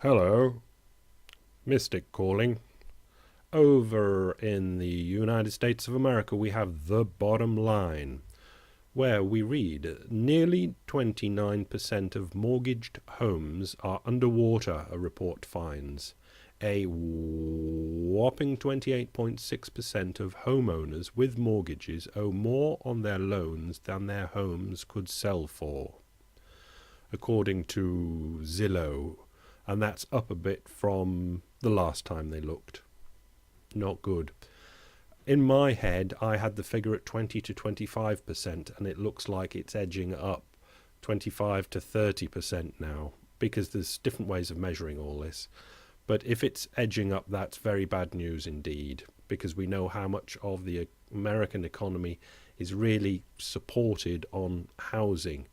Hello, Mystic calling. Over in the United States of America, we have The Bottom Line, where we read nearly 29% of mortgaged homes are underwater, a report finds. A whopping 28.6% of homeowners with mortgages owe more on their loans than their homes could sell for, according to Zillow, and that's up a bit from the last time they looked. Not good. In my head, I had the figure at 20 to 25%, and it looks like it's edging up 25 to 30% now, because there's different ways of measuring all this. But if it's edging up, that's very bad news indeed, because we know how much of the American economy is really supported on housing.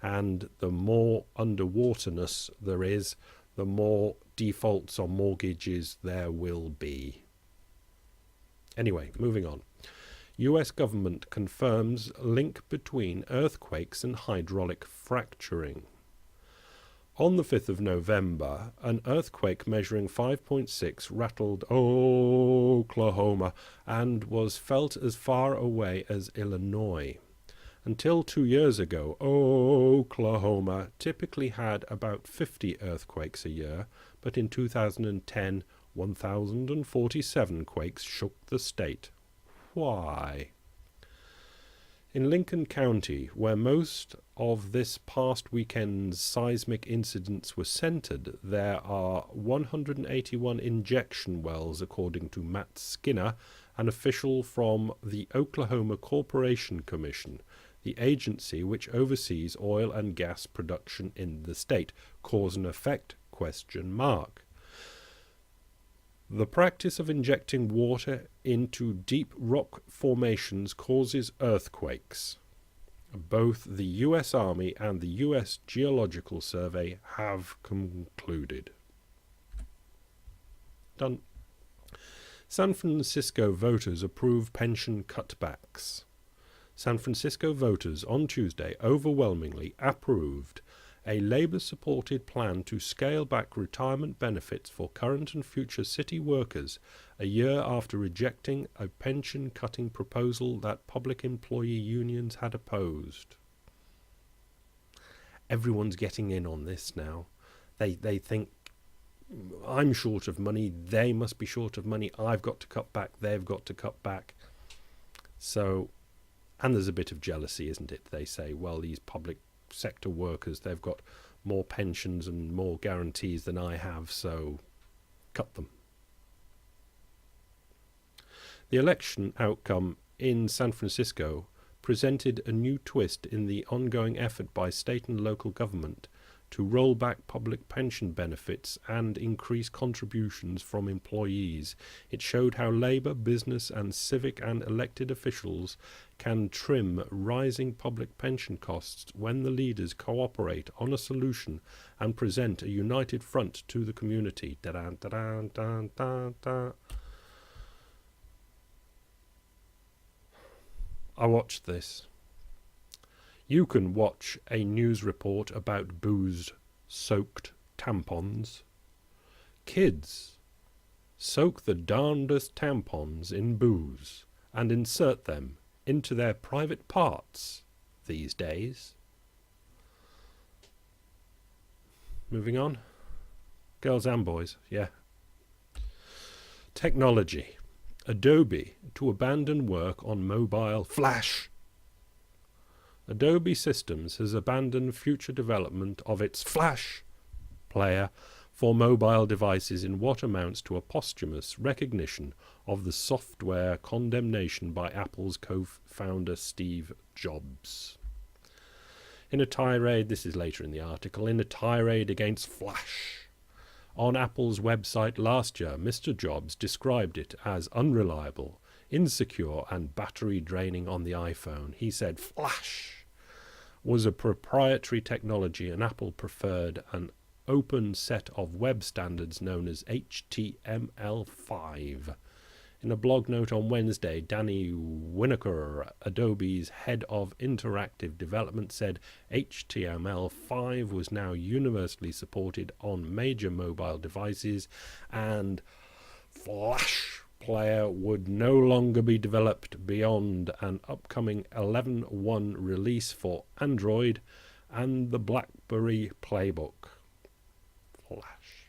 And the more underwaterness there is, the more defaults on mortgages there will be. Anyway, moving on. US government confirms link between earthquakes and hydraulic fracturing. On the 5th of November, an earthquake measuring 5.6 rattled Oklahoma and was felt as far away as Illinois. Until 2 years ago, Oklahoma typically had about 50 earthquakes a year, but in 2010, 1,047 quakes shook the state. Why? In Lincoln County, where most of this past weekend's seismic incidents were centered, there are 181 injection wells, according to Matt Skinner, an official from the Oklahoma Corporation Commission, the agency which oversees oil and gas production in the state. Cause and effect? ? The practice of injecting water into deep rock formations causes earthquakes. Both the U.S. Army and the U.S. Geological Survey have concluded. Done. San Francisco voters approve pension cutbacks. San Francisco voters on Tuesday overwhelmingly approved a Labour-supported plan to scale back retirement benefits for current and future city workers a year after rejecting a pension-cutting proposal that public employee unions had opposed. Everyone's getting in on this now. They think, I'm short of money, they must be short of money, I've got to cut back, they've got to cut back. So, and there's a bit of jealousy, isn't it? They say, well, these public sector workers, they've got more pensions and more guarantees than I have, so cut them. The election outcome in San Francisco presented a new twist in the ongoing effort by state and local government to roll back public pension benefits and increase contributions from employees. It showed how Labour, business and civic and elected officials can trim rising public pension costs when the leaders cooperate on a solution and present a united front to the community. I watched this. You can watch a news report about booze-soaked tampons. Kids soak the darndest tampons in booze and insert them into their private parts these days. Moving on. Girls and boys, yeah. Technology. Adobe to abandon work on mobile Flash. Adobe Systems has abandoned future development of its Flash player for mobile devices in what amounts to a posthumous recognition of the software condemnation by Apple's co-founder Steve Jobs. In a tirade, this is later in the article, in a tirade against Flash on Apple's website last year, Mr. Jobs described it as unreliable, insecure and battery draining on the iPhone. He said Flash was a proprietary technology and Apple preferred an open set of web standards known as HTML5. In a blog note on Wednesday, Danny Winokur, Adobe's head of interactive development, said HTML5 was now universally supported on major mobile devices and Flash Player would no longer be developed beyond an upcoming 11.1 release for Android and the BlackBerry Playbook. Flash.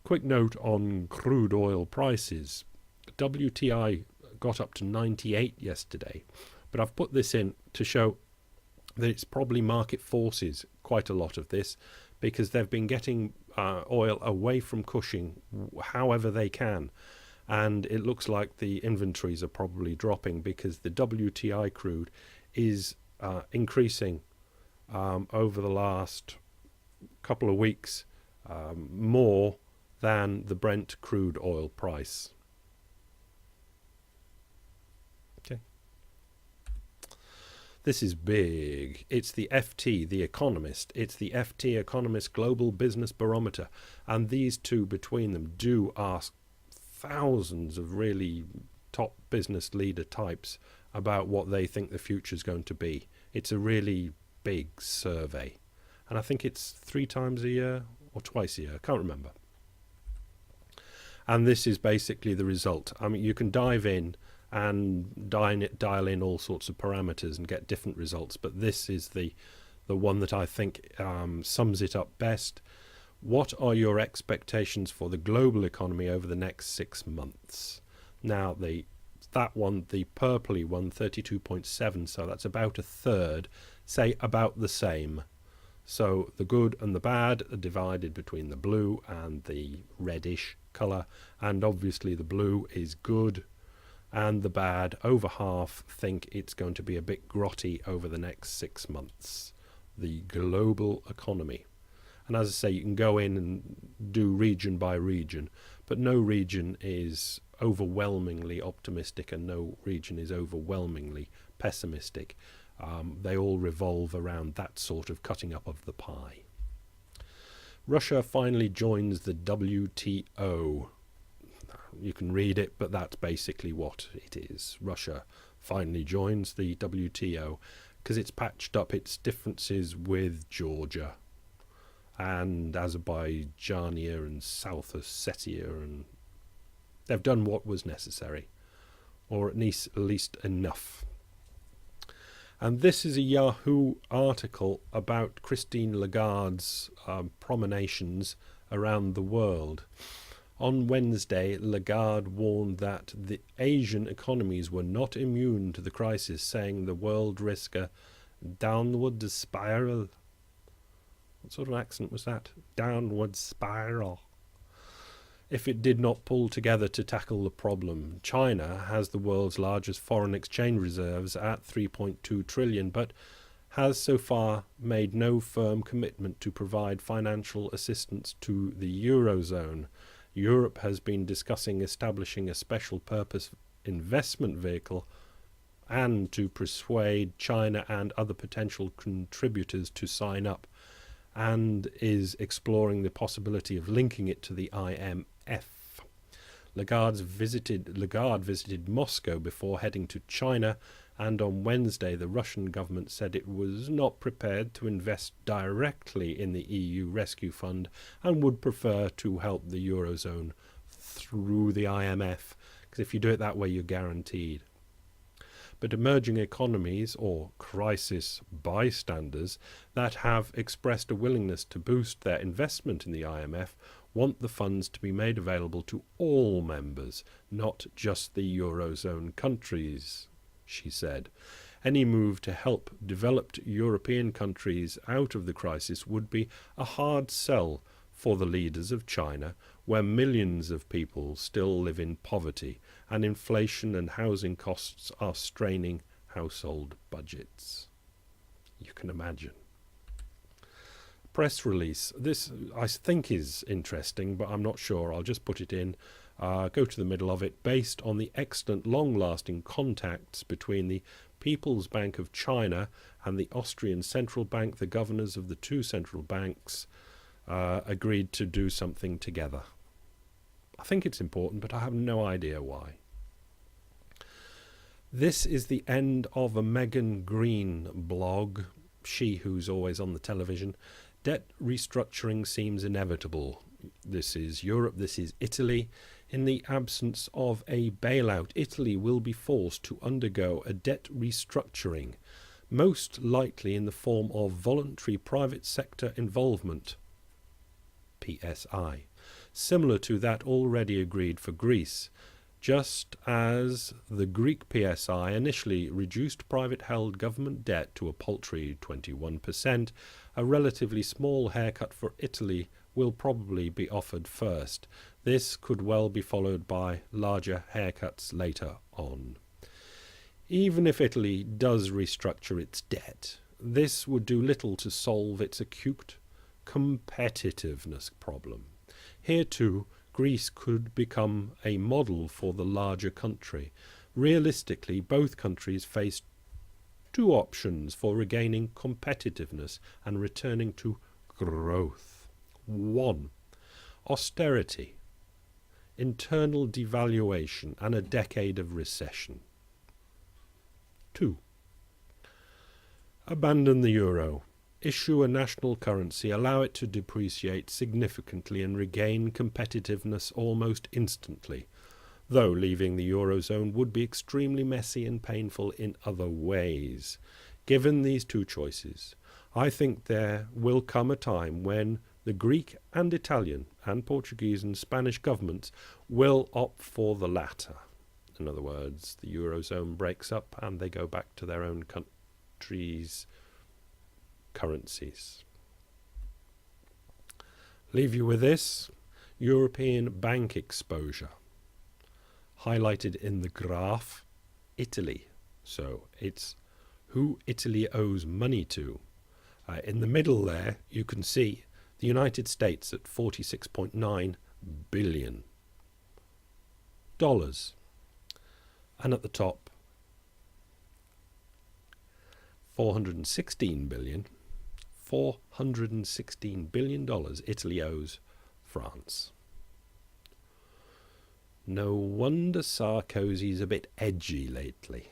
Quick note on crude oil prices. WTI got up to 98 yesterday, but I've put this in to show that it's probably market forces, quite a lot of this, because they've been getting oil away from Cushing however they can, and it looks like the inventories are probably dropping because the WTI crude is increasing over the last couple of weeks more than the Brent crude oil price. Okay. This is big. It's the FT, the Economist. It's the FT Economist Global Business Barometer. And these two between them do ask thousands of really top business leader types about what they think the future is going to be. It's a really big survey. And I think it's 3 times a year or twice a year. I can't remember. And this is basically the result. I mean, you can dive in and dial in all sorts of parameters and get different results, but this is the one that I think sums it up best. What are your expectations for the global economy over the next 6 months? Now, that one, the purpley one, 32.7, so that's about a third, say about the same. So the good and the bad are divided between the blue and the reddish colour, and obviously the blue is good and the bad, over half think it's going to be a bit grotty over the next 6 months. The global economy. And as I say, you can go in and do region by region, but no region is overwhelmingly optimistic and no region is overwhelmingly pessimistic. They all revolve around that sort of cutting up of the pie. Russia finally joins the WTO. You can read it, but that's basically what it is. Russia finally joins the WTO because it's patched up its differences with Georgia and Azerbaijania and South Ossetia, and they've done what was necessary, or at least enough. And this is a Yahoo article about Christine Lagarde's promenations around the world. On Wednesday, Lagarde warned that the Asian economies were not immune to the crisis, saying the world risked a downward spiral. What sort of accent was that? Downward spiral. If it did not pull together to tackle the problem. China has the world's largest foreign exchange reserves at 3.2 trillion, but has so far made no firm commitment to provide financial assistance to the Eurozone. Europe has been discussing establishing a special purpose investment vehicle and to persuade China and other potential contributors to sign up, and is exploring the possibility of linking it to the IMF. Lagarde visited Moscow before heading to China, and on Wednesday the Russian government said it was not prepared to invest directly in the EU Rescue Fund and would prefer to help the Eurozone through the IMF, because if you do it that way you're guaranteed. But emerging economies, or crisis bystanders, that have expressed a willingness to boost their investment in the IMF want the funds to be made available to all members, not just the Eurozone countries, she said. Any move to help developed European countries out of the crisis would be a hard sell for the leaders of China, where millions of people still live in poverty, and inflation and housing costs are straining household budgets. You can imagine. Press release. This, I think, is interesting, but I'm not sure. I'll just put it in. Go to the middle of it. Based on the excellent long-lasting contacts between the People's Bank of China and the Austrian Central Bank, the governors of the two central banks agreed to do something together. I think it's important, but I have no idea why. This is the end of a Megan Green blog, she who's always on the television. Debt restructuring seems inevitable. This is Europe, this is Italy. In the absence of a bailout, Italy will be forced to undergo a debt restructuring, most likely in the form of voluntary private sector involvement, PSI, similar to that already agreed for Greece. Just as the Greek PSI initially reduced private-held government debt to a paltry 21%, a relatively small haircut for Italy will probably be offered first. This could well be followed by larger haircuts later on. Even if Italy does restructure its debt, this would do little to solve its acute competitiveness problem. Here too, Greece could become a model for the larger country. Realistically, both countries face two options for regaining competitiveness and returning to growth. 1. Austerity, internal devaluation, and a decade of recession. 2. Abandon the euro. Issue a national currency, allow it to depreciate significantly and regain competitiveness almost instantly, though leaving the Eurozone would be extremely messy and painful in other ways. Given these two choices, I think there will come a time when the Greek and Italian and Portuguese and Spanish governments will opt for the latter. In other words, the Eurozone breaks up and they go back to their own countries' currencies. Leave you with this: European bank exposure. Highlighted in the graph, Italy. So it's who Italy owes money to. In the middle there, you can see the United States at $46.9 billion. And at the top, $416 billion Italy owes France. No wonder Sarkozy's a bit edgy lately.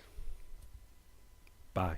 Bye.